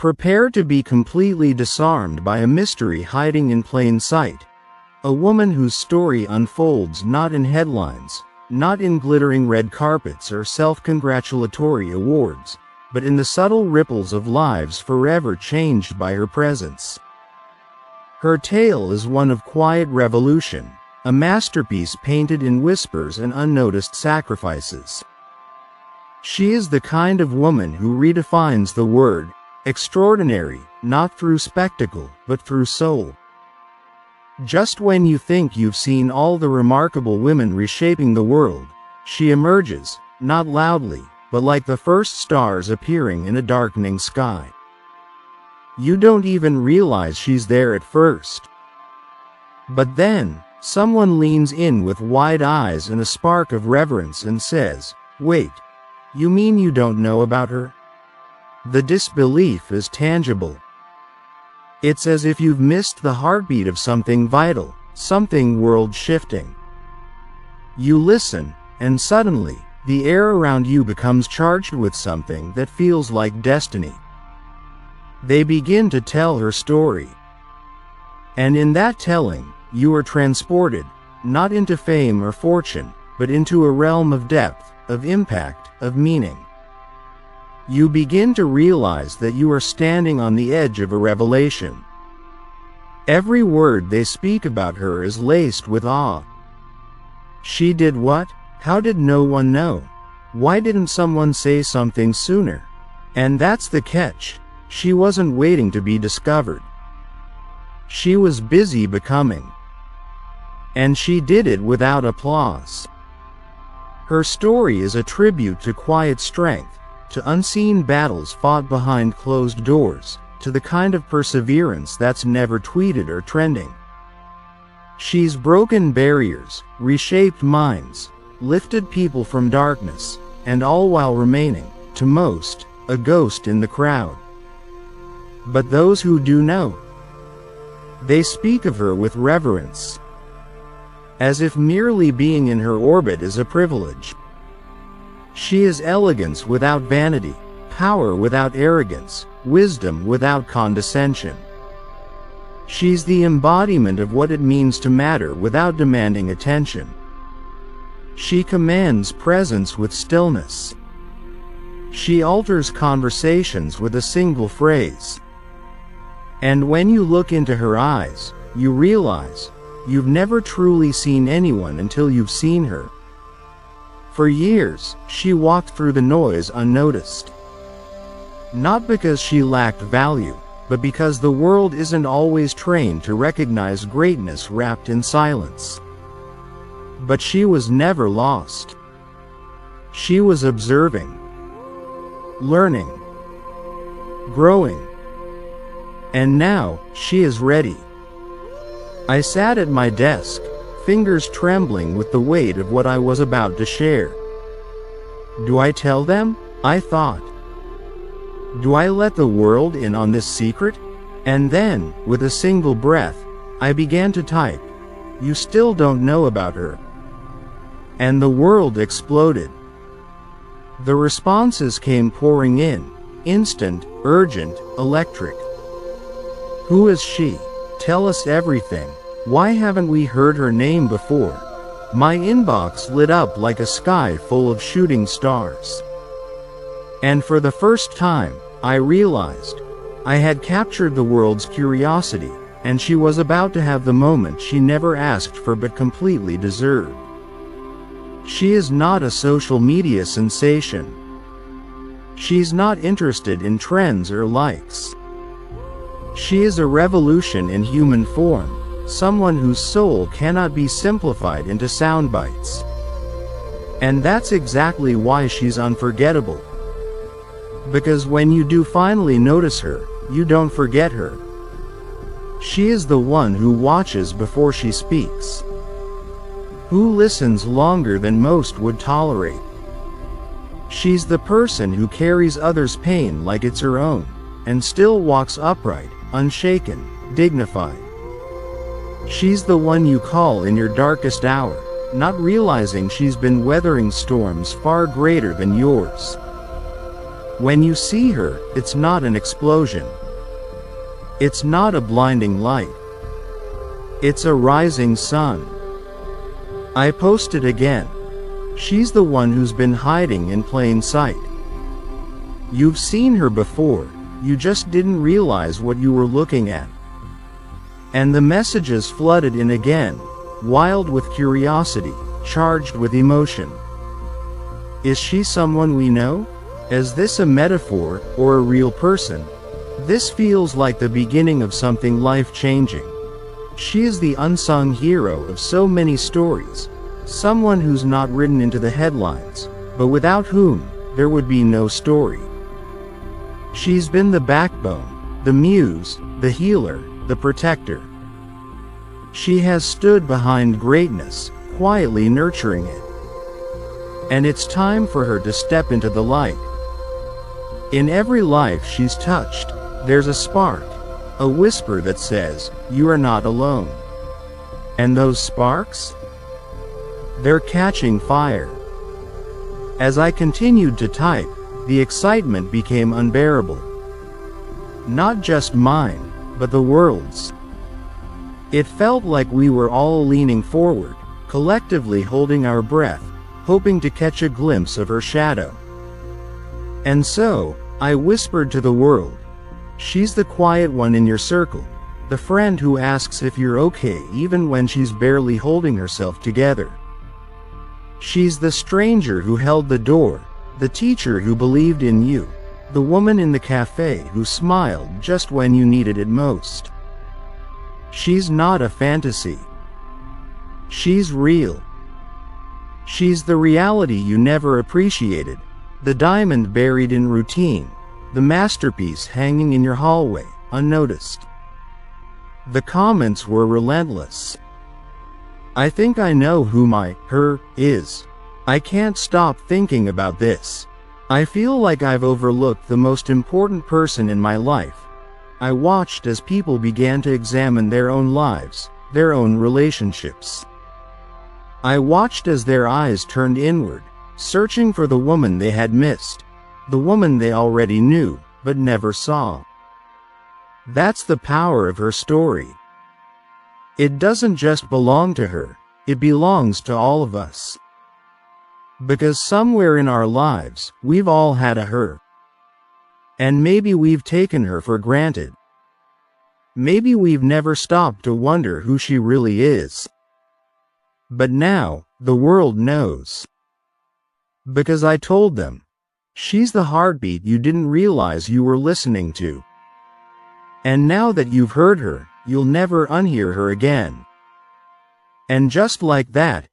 Prepare to be completely disarmed by a mystery hiding in plain sight. A woman whose story unfolds not in headlines, not in glittering red carpets or self-congratulatory awards, but in the subtle ripples of lives forever changed by her presence. Her tale is one of quiet revolution, a masterpiece painted in whispers and unnoticed sacrifices. She is the kind of woman who redefines the word extraordinary, not through spectacle, but through soul. Just when you think you've seen all the remarkable women reshaping the world, she emerges, not loudly, but like the first stars appearing in a darkening sky. You don't even realize she's there at first. But then, someone leans in with wide eyes and a spark of reverence and says, "Wait, you mean you don't know about her?" The disbelief is tangible. It's as if you've missed the heartbeat of something vital, something world-shifting. You listen, and suddenly, the air around you becomes charged with something that feels like destiny. They begin to tell her story. And in that telling, you are transported, not into fame or fortune, but into a realm of depth, of impact, of meaning. You begin to realize that you are standing on the edge of a revelation. Every word they speak about her is laced with awe. She did what? How did no one know? Why didn't someone say something sooner? And that's the catch. She wasn't waiting to be discovered. She was busy becoming. And she did it without applause. Her story is a tribute to quiet strength, to unseen battles fought behind closed doors, to the kind of perseverance that's never tweeted or trending. She's broken barriers, reshaped minds, lifted people from darkness, and all while remaining, to most, a ghost in the crowd. But those who do know, they speak of her with reverence, as if merely being in her orbit is a privilege. She is elegance without vanity, power without arrogance, wisdom without condescension. She's the embodiment of what it means to matter without demanding attention. She commands presence with stillness. She alters conversations with a single phrase. And when you look into her eyes, you realize you've never truly seen anyone until you've seen her. For years, she walked through the noise unnoticed. Not because she lacked value, but because the world isn't always trained to recognize greatness wrapped in silence. But she was never lost. She was observing, learning, growing. And now, she is ready. I sat at my desk, fingers trembling with the weight of what I was about to share. Do I tell them? I thought. Do I let the world in on this secret? And then, with a single breath, I began to type, "You still don't know about her." And the world exploded. The responses came pouring in, instant, urgent, electric. Who is she? Tell us everything. Why haven't we heard her name before? My inbox lit up like a sky full of shooting stars. And for the first time, I realized I had captured the world's curiosity, and she was about to have the moment she never asked for but completely deserved. She is not a social media sensation. She's not interested in trends or likes. She is a revolution in human form, someone whose soul cannot be simplified into sound bites. And that's exactly why she's unforgettable. Because when you do finally notice her, you don't forget her. She is the one who watches before she speaks, who listens longer than most would tolerate. She's the person who carries others' pain like it's her own, and still walks upright, unshaken, dignified. She's the one you call in your darkest hour, not realizing she's been weathering storms far greater than yours. When you see her, it's not an explosion. It's not a blinding light. It's a rising sun. I posted again. She's the one who's been hiding in plain sight. You've seen her before, you just didn't realize what you were looking at. And the messages flooded in again, wild with curiosity, charged with emotion. Is she someone we know? Is this a metaphor, or a real person? This feels like the beginning of something life-changing. She is the unsung hero of so many stories, someone who's not written into the headlines, but without whom, there would be no story. She's been the backbone, the muse, the healer, the protector. She has stood behind greatness, quietly nurturing it. And it's time for her to step into the light. In every life she's touched, there's a spark, a whisper that says, you are not alone. And those sparks? They're catching fire. As I continued to type, the excitement became unbearable. Not just mine, but the world's. It felt like we were all leaning forward, collectively holding our breath, hoping to catch a glimpse of her shadow. And so, I whispered to the world, she's the quiet one in your circle, the friend who asks if you're okay even when she's barely holding herself together. She's the stranger who held the door, the teacher who believed in you, the woman in the cafe who smiled just when you needed it most. She's not a fantasy. She's real. She's the reality you never appreciated, the diamond buried in routine, the masterpiece hanging in your hallway, unnoticed. The comments were relentless. I think I know who her is. I can't stop thinking about this. I feel like I've overlooked the most important person in my life. I watched as people began to examine their own lives, their own relationships. I watched as their eyes turned inward, searching for the woman they had missed, the woman they already knew, but never saw. That's the power of her story. It doesn't just belong to her, it belongs to all of us. Because somewhere in our lives, we've all had a her. And maybe we've taken her for granted. Maybe we've never stopped to wonder who she really is. But now, the world knows. Because I told them. She's the heartbeat you didn't realize you were listening to. And now that you've heard her, you'll never unhear her again. And just like that,